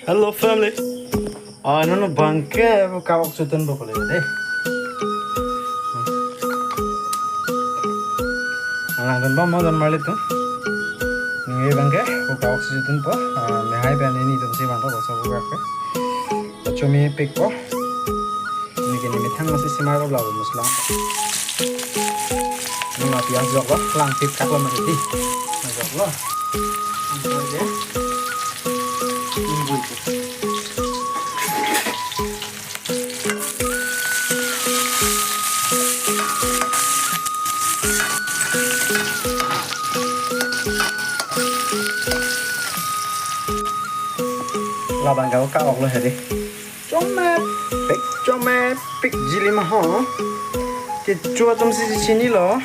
Hello family. No bangke kawak Chotun bo boleh deh. Alang dan mau dan malit tuh. Ini bangke kawak Chotun po. Mehai ban ini tuh sih bangko bosa Vokak ke. Cumi pik po. Ini kini mithang masih simar belau muslang. Ini mah piang jok lo, lang pik kak lo masih di. Jok lo. Ini aja. Ini itu. Labang kau kawak lo hari. Cuma pik jili mah ho. Cua tum si sini lo.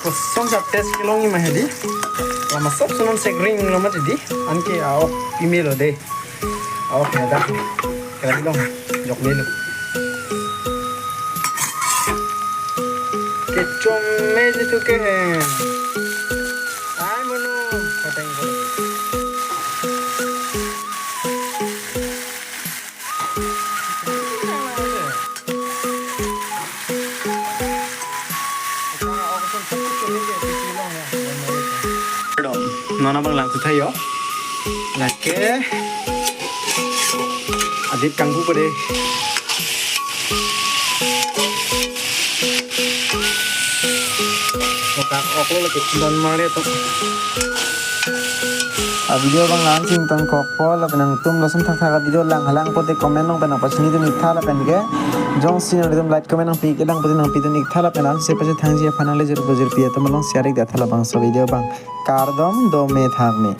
Kosong 7 kilo ni mah hari. Lama sab sunan segring lo mah jadi. Anke awak email lo deh. Awak ada. Kali dong. Jok melu. Cuma itu ke. Ay mano. Pateng ko. Nona bang lang tayo. Lake adit kangku pade. Vokak oklo lagi don mare to. Video bang launching ton kokpo la penang tum lasum thak thak video lang halang pote comment nong penang pasini tu nikha la pen ge jong sin ridum like comment nong pi kedang pote nong pi tu nikha la penan se pache thang ji fanale jir bujir pi to malong share ik da thala bang so video bang kardom do me thak me